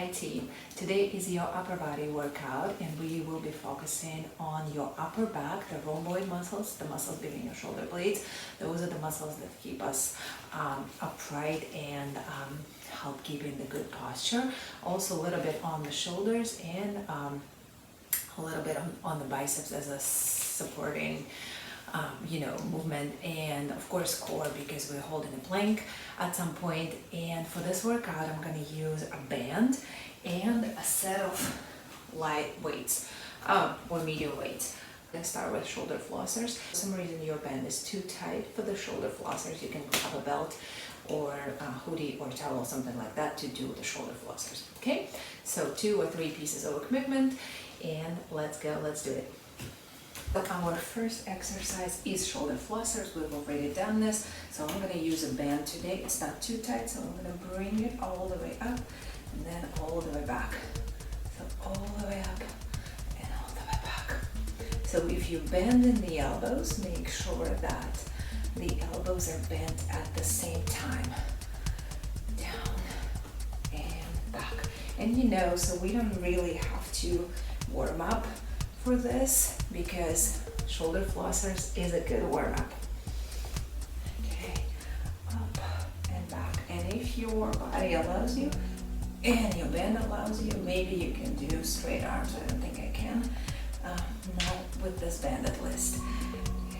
Hi team, today is your upper body workout and we will be focusing on your upper back, the rhomboid muscles, the muscles between your shoulder blades. Those are the muscles that keep us upright and help keep in the good posture. Also a little bit on the shoulders and a little bit on the biceps as a supporting movement, and of course core because we're holding a plank at some point. And for this workout I'm going to use a band and a set of light weights or medium weights. I'm going to start with shoulder flossers. For some reason your band is too tight for the shoulder flossers, you can have a belt or a hoodie or towel or something like that to do the shoulder flossers. Okay, so 2 or 3 pieces of equipment, and let's go, let's do it. Our first exercise is shoulder flossers. We've already done this, so I'm going to use a band today. It's not too tight, so I'm going to bring it all the way up and then all the way back. So all the way up and all the way back. So if you bend in the elbows, make sure that the elbows are bent at the same time. Down and back. And so we don't really have to warm up for this because shoulder flossers is a good warm-up. Okay, up and back. And if your body allows you and your band allows you, maybe you can do straight arms. I don't think I can. Not with this band at least.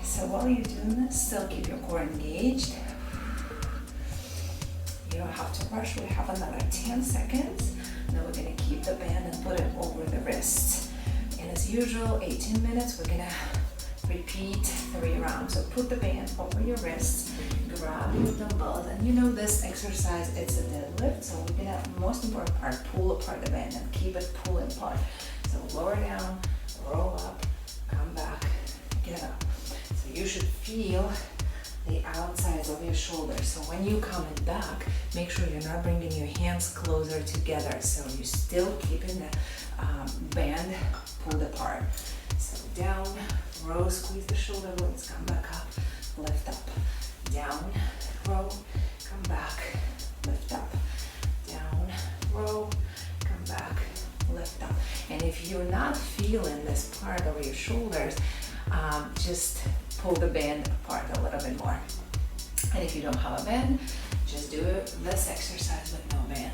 So while you're doing this, still keep your core engaged. You don't have to rush. We have another 10 seconds. Now we're going to keep the band and put it over the wrists. And as usual, 18 minutes, we're gonna repeat 3 rounds. So put the band over your wrists, grab your dumbbells, and this exercise, it's a deadlift. So we're gonna, most important part, pull apart the band and keep it pulling apart. So lower down, roll up, come back, get up. So you should feel the outsides of your shoulders. So when you coming back, make sure you're not bringing your hands closer together. So you're still keeping the band pulled apart. So down, row, squeeze the shoulder blades, come back up, lift up, down, row, come back, lift up, down, row, come back, lift up. And if you're not feeling this part of your shoulders, just pull the band apart a little bit more. And if you don't have a band, just do this exercise with no band.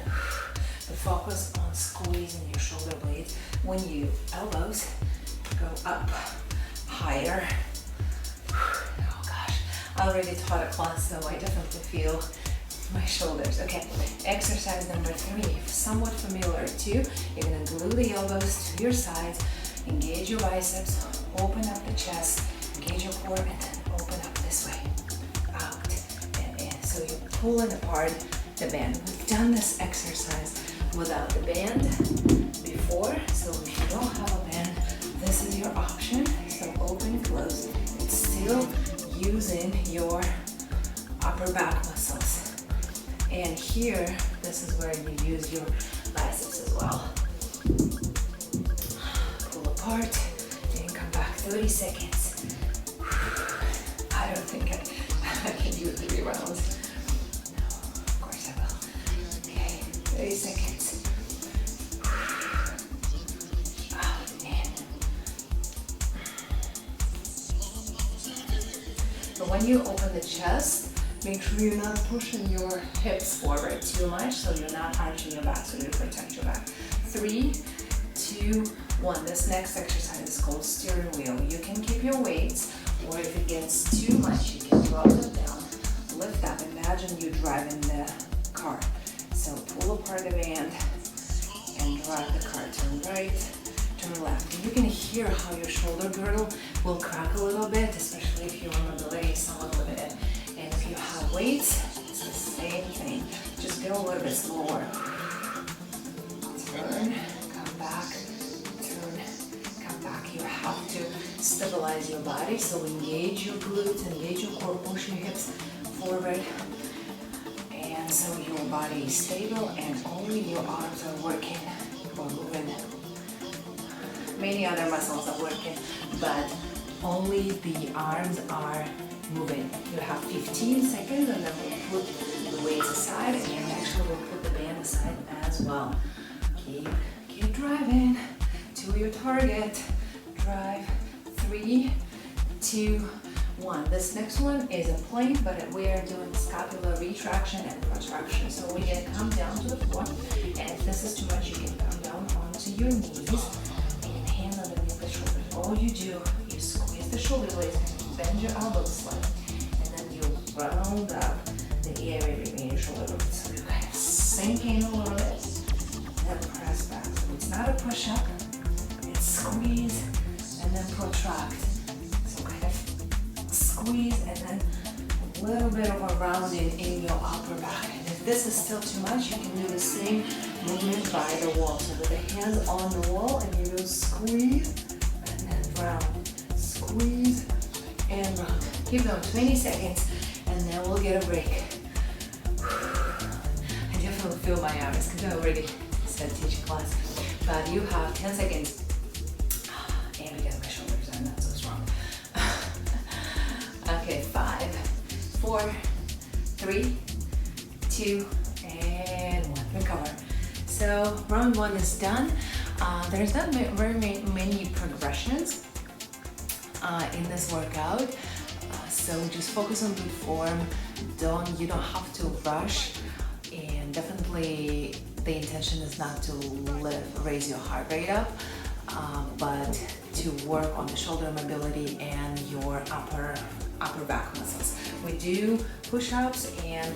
The focus on squeezing your shoulder blades when your elbows go up higher. Oh gosh, I already taught a class, so I definitely feel my shoulders. Okay, exercise number 3, somewhat familiar too. You're gonna glue the elbows to your sides, engage your biceps, open up the chest, engage your core, and then open up this way, out and in. So you're pulling apart the band. We've done this exercise without the band before, so if you don't have a band, this is your option. So open and close. It's still using your upper back muscles. And here, this is where you use your biceps as well. Pull apart and come back. 30 seconds. I don't think I can do 3 rounds. No, of course I will. Okay, 30 seconds. So when you open the chest, make sure you're not pushing your hips forward too much, so you're not arching your back, so you protect your back. 3, 2, 1. This next exercise is called steering wheel. You can keep your weights, or if it gets too much, you can drop them down, lift up. Imagine you driving the car. So pull apart the band and drive the car. Turn right, turn left. And you can hear how your shoulder girdle will crack a little bit, especially if your mobility is somewhat limited. And if you have weights, it's the same thing. Just go a little bit slower. Turn, come back, turn, come back. You have to stabilize your body, so engage your glutes, engage your core, push your hips forward. And so your body is stable and only your arms are working or moving. Many other muscles are working, but only the arms are moving. You have 15 seconds and then we'll put the weights aside, and actually we'll put the band aside as well. Keep driving to your target. Drive. 3, 2, 1. This next one is a plank, but we are doing scapular retraction and protraction. So we're gonna come down to the floor, and if this is too much, you can come down onto your knees and hand underneath the shoulders. All you do, you squeeze the shoulder blades, bend your elbows slightly, and then you round up the area between your shoulder blades. So you kind of sink in a little bit, and then press back. So it's not a push-up, it's squeeze and then protract. So kind of squeeze and then a little bit of a rounding in your upper back. And if this is still too much, you can do the same movement by the wall. So with the hands on the wall, and you will squeeze and then round. Squeeze and round. Keep going, 20 seconds, and then we'll get a break. I definitely feel my arms because I already said teaching class. But you have 10 seconds. And because my shoulders are not so strong. Okay, 5, 4, 3, 2, and 1. Recover. So round 1 is done. There's not very many progressions in this workout. So just focus on good form. You don't have to rush, and definitely the intention is not to raise your heart rate up, but to work on the shoulder mobility and your upper back muscles. We do push-ups and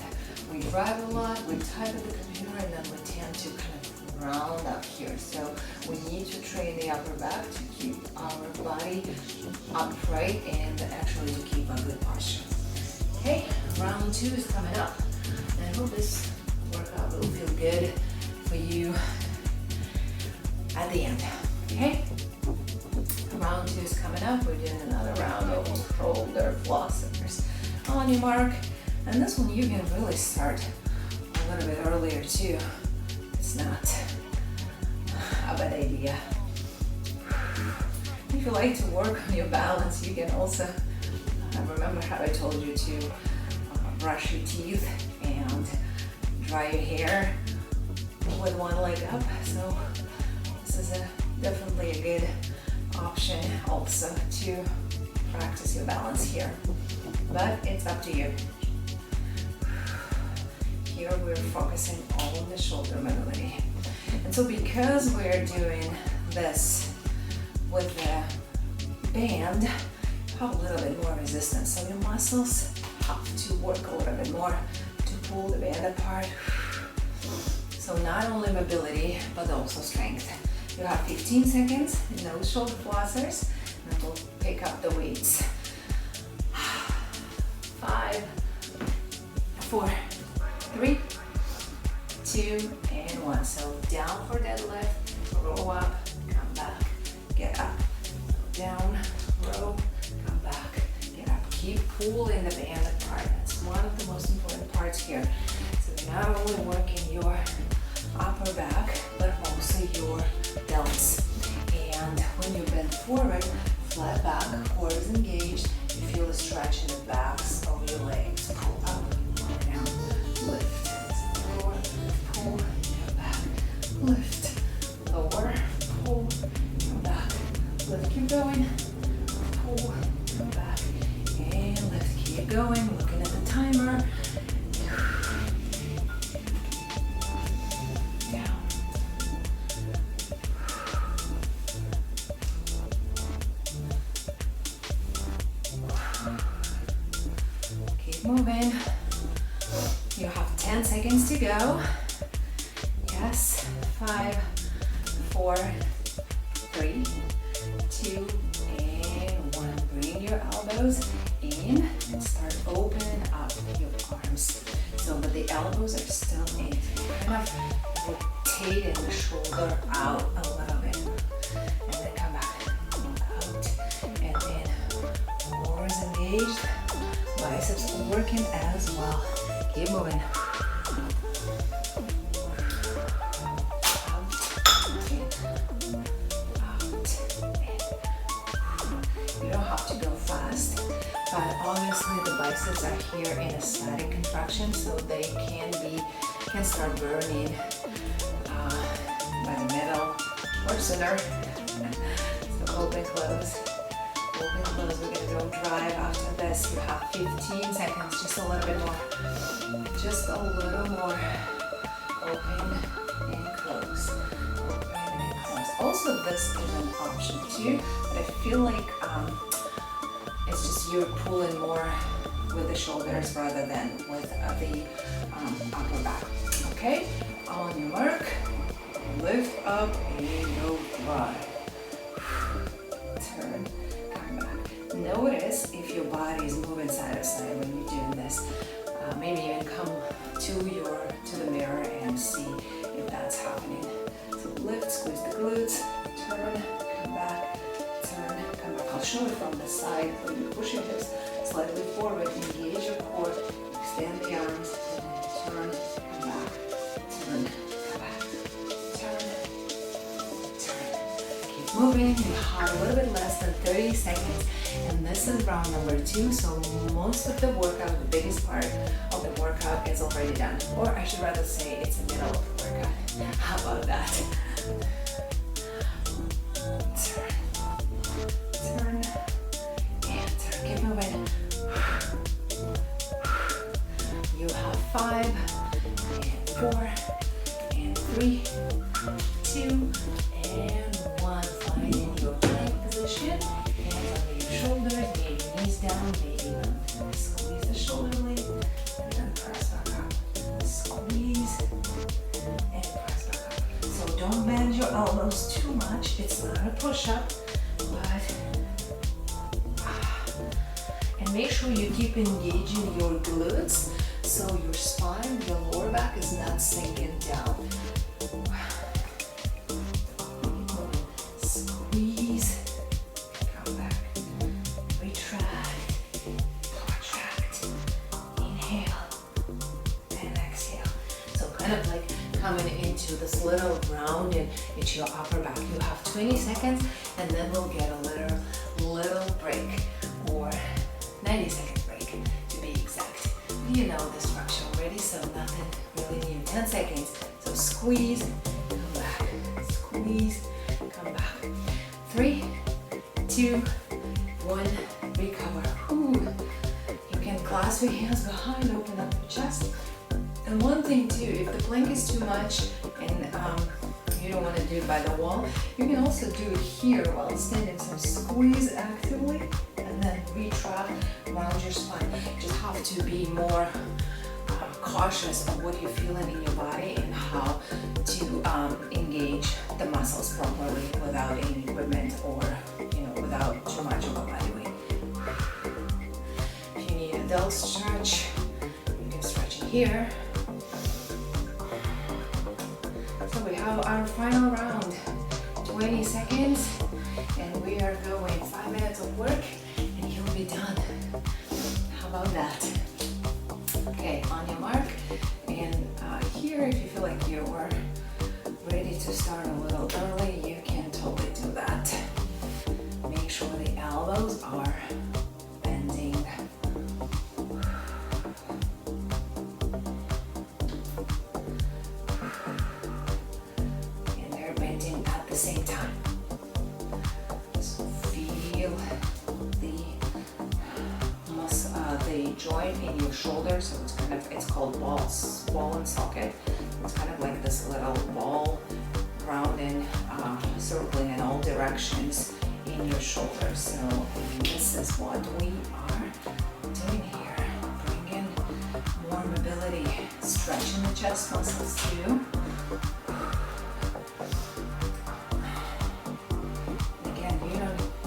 we drive a lot, we type at the computer, and then we tend to kind of round up here. So we need to train the upper back to keep our body upright and actually to keep a good posture. Okay, round 2 is coming up. And I hope this workout will feel good for you at the end. Okay? Round 2 is coming up. We're doing another round of shoulder flossers. On your mark. And this one you can really start a little bit earlier too. It's not a bad idea. If you like to work on your balance, you can also remember how I told you to brush your teeth and dry your hair with one leg up. So this is definitely a good option also to practice your balance here, but it's up to you. Here we're focusing on the shoulder mobility, and so because we're doing this with the band, you have a little bit more resistance, so your muscles have to work a little bit more to pull the band apart. So not only mobility but also strength. You have 15 seconds in those shoulder flossers, and then we'll pick up the weights. 5, 4, 3, 2, and 1. So down for deadlift, row up, come back, get up. Down, row, come back, get up. Keep pulling the band apart. That's one of the most important parts here. So you're not only working your upper back, but also your delts. And when you bend forward, flat back, core is engaged, you feel the stretch in the backs of your legs. Pull up, pull down, lift, lower, pull, come back, lift, lower, pull, come back, lift, keep going, pull, come back, and lift, keep going, looking at the timer. Moving. You have 10 seconds to go. Yes. 5, 4, 3, 2, and 1. Bring your elbows in and start opening up your arms. So that the elbows are still in. Kind of rotating the shoulder out a little bit. And then come back. Out and in. Core is engaged. Biceps working as well. Keep moving. You don't have to go fast, but obviously the biceps are here in a static contraction, so they can start burning by the sooner. So open, close, open, close. We're gonna go drive after this. You have 15 seconds, just a little bit more. Just a little more. Open and close. Open and close. Also, this is an option too, but I feel like it's just you're pulling more with the shoulders rather than with the upper back. Okay, on your mark, lift up and go drive. Turn, come back. Notice if your body is moving side to side when you're doing this. Maybe even come to the mirror and see if that's happening. So lift, squeeze the glutes, turn, come back, turn, come back. I'll show it from the side. When you push your hips slightly forward, engage your core, extend the arms, turn, come back, turn, come back, turn, turn. Keep moving. You have a little bit less than 30 seconds. And this is round number 2, so most of the workout, the biggest part of the workout is already done. Or I should rather say it's the middle of the workout. How about that? Turn, and turn. Keep moving. You have 5, and 4, and 3, 2, and 1. Find in your plank position. Shoulders, maybe knees down, maybe even squeeze the shoulder blade and then press back up. Squeeze and press back up. So don't bend your elbows too much. It's not a push-up, but and make sure you keep engaging your glutes so your spine, your lower back is not sinking down. Coming into this little round and into your upper back. You have 20 seconds and then we'll get a little break, or 90-second break to be exact. You know the structure already, so nothing really new. 10 seconds. So squeeze, come back. Squeeze, come back. 3, 2, 1, recover. Ooh. You can clasp your hands behind, open up your chest. And one thing too, if the plank is too much and you don't want to do it by the wall, you can also do it here while standing. So squeeze actively and then retract around your spine. You just have to be more cautious of what you're feeling in your body and how to engage the muscles properly without any equipment or without too much of a body weight. If you need a delt stretch, you can stretch it here. So we have our final round, 20 seconds, and we are going 5 minutes of work and you'll be done. How about that? Okay, on your mark, and here if you feel like you are ready to start a little early, you can totally do that. Make sure the elbows are bending. Same time. So feel the joint in your shoulder. So it's called ball and socket. It's kind of like this little ball round and circling in all directions in your shoulder. So this is what we are doing here. Bring in more mobility, stretching the chest muscles too.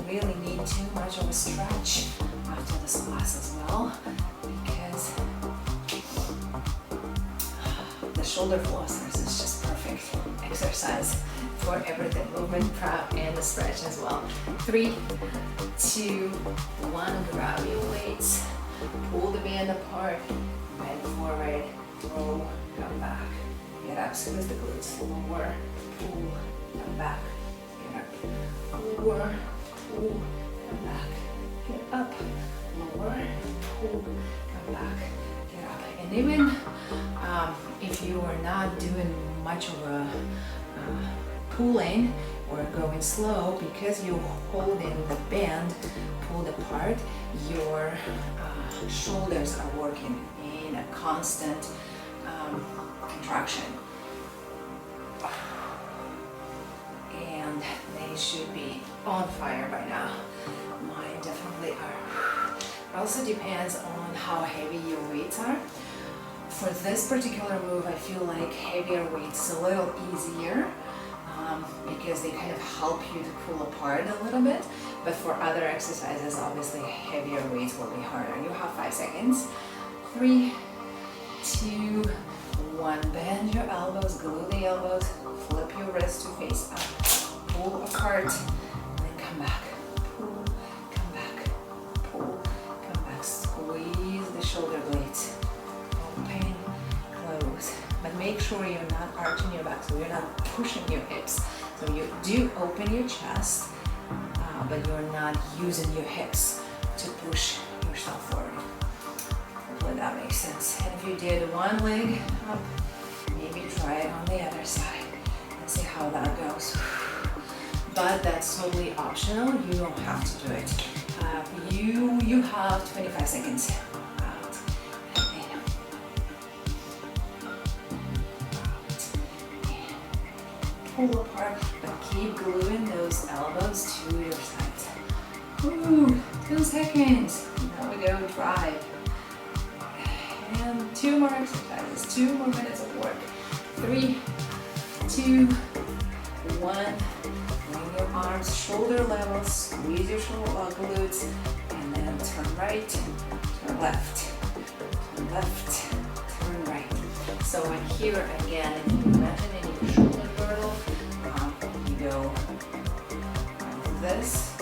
Really need too much of a stretch after this class as well, because the shoulder flossers is just perfect exercise for everything, movement, prep, and the stretch as well. 3, 2, 1, grab your weights, pull the band apart, bend forward, roll, come back, get up, squeeze the glutes, lower, pull, come back, get up, lower, pull, come back, get up, lower, pull, come back, get up. And even if you are not doing much of a pulling, We're going slow because you hold in the band, pulled apart, your shoulders are working in a constant contraction. And they should be on fire by now. Mine definitely are. It also depends on how heavy your weights are. For this particular move, I feel like heavier weights is a little easier because they kind of help you to pull apart a little bit. But for other exercises, obviously heavier weights will be harder. You have 5 seconds. 3, 2, 1. Bend your elbows, glue the elbows, flip your wrist to face up. Pull apart, and then come back. Pull, come back. Pull, come back. Squeeze the shoulder blades. Open, close. But make sure you're not arching your back, so you're not pushing your hips. So you do open your chest, but you're not using your hips to push yourself forward. Hopefully that makes sense. And if you did one leg up, maybe try it on the other side and see how that goes. But that's totally optional. You don't have to do it. You have 25 seconds. Pull apart, but keep gluing those elbows to your sides. Ooh, 2 seconds. Now we go drive. And 2 more exercises, 2 more minutes of work. 3, 2, 1. Bring your arms shoulder level, squeeze your glutes, and then turn right, turn left, turn left, turn right. So in here again, if you imagine in your shoulder girdle, you go like this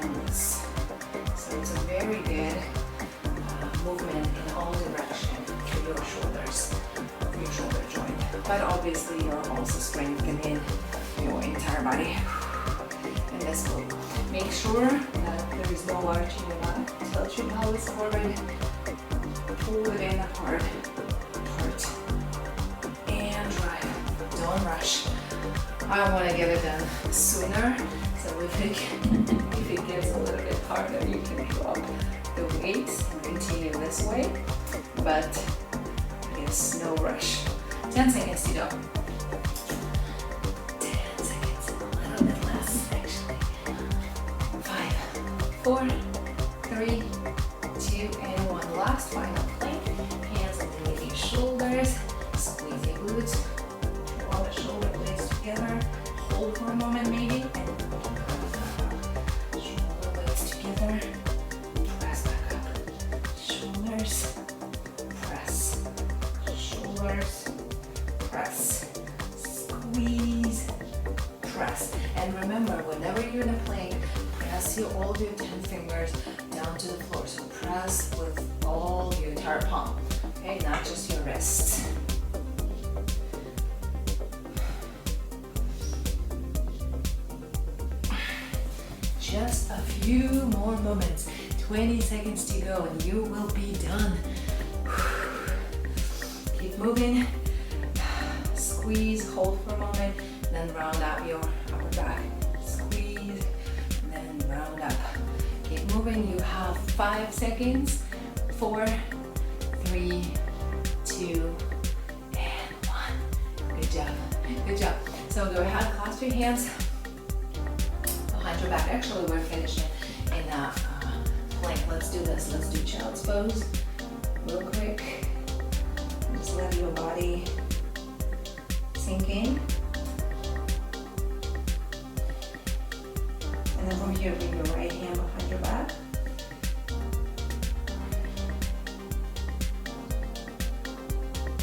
and this. So it's a very good movement in all directions for your shoulders, your shoulder joint. But obviously you're also strengthening your entire body in this move. Make sure that there is no arch in your back. Tilt your pelvis forward, pull it in hard. Don't rush. I want to get it done sooner, so if it gets a little bit harder, you can drop the weights and continue this way, but yes, no rush. 10 seconds to go. 10 seconds, a little bit less actually. 5, 4, 3, 2, and 1. Last final plank. Hands underneath your shoulders, squeeze your glutes. Shoulder blades together, hold for a moment maybe, and shoulder blades together, press back up, shoulders, press, shoulders, press, squeeze, press. And remember, whenever you're in a plank, press all your 10 fingers down to the floor. So press with all your entire palm, okay, not just your wrists. Just a few more moments, 20 seconds to go, and you will be done. Keep moving, squeeze, hold for a moment, then round out your upper back. Squeeze, and then round up. Keep moving, you have 5 seconds. 4, 3, 2, and 1. Good job, good job. So go ahead, clasp your hands behind your back. Actually, we're finishing in a plank. Let's do this. Let's do child's pose real quick. Just let your body sink in. And then from here, bring your right hand behind your back.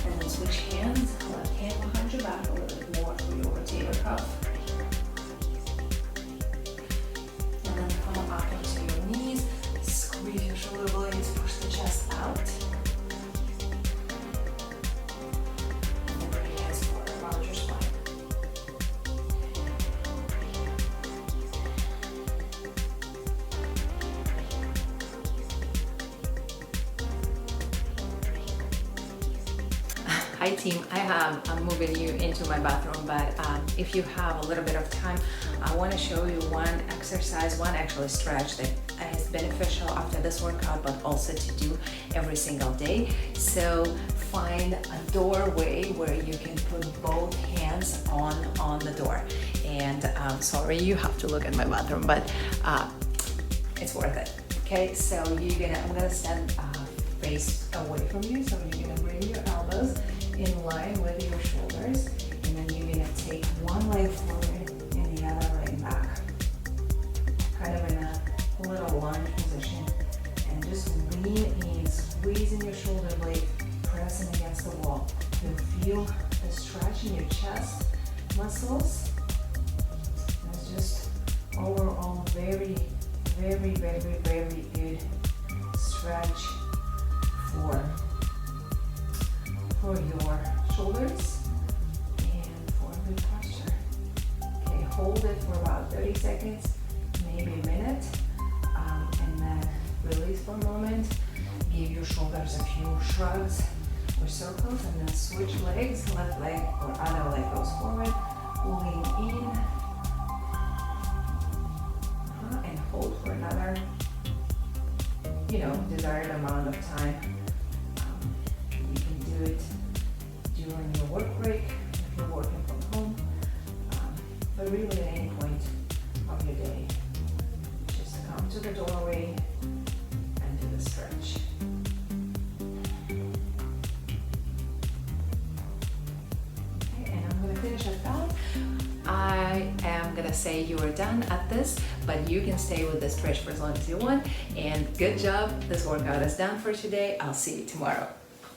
And then switch hands. Left hand behind your back a little bit more for your rotator cuff. Up into your knees, squeeze your shoulder blades, push the chest out. And then bring your hands forward around your spine. Hi team, I'm moving you into my bathroom, but if you have a little bit of time, I want to show you one exercise, one actually stretch that is beneficial after this workout, but also to do every single day. So find a doorway where you can put both hands on the door. And sorry, you have to look at my bathroom, but it's worth it. Okay, so I'm gonna stand face away from you, so you're gonna bring your elbows in line with your shoulders, and then you're gonna take one leg forward and the other leg back, kind of in a little lunge position, and just lean in, squeezing your shoulder blade, pressing against the wall. You'll feel the stretch in your chest muscles. It's just overall very, very, very, very good stretch for your shoulders and for good posture. Okay, hold it for about 30 seconds, maybe a minute, and then release for a moment. Give your shoulders a few shrugs or circles, and then switch legs, left leg or other leg goes forward, lean in, and hold for another, desired amount of time. You can do it during your work break if you're working from home, but really at any point of your day. Just come to the doorway and do the stretch. Okay, and I'm going to finish at that. I am gonna say you are done at this, but you can stay with the stretch for as long as you want. And good job, this workout is done for today. I'll see you tomorrow.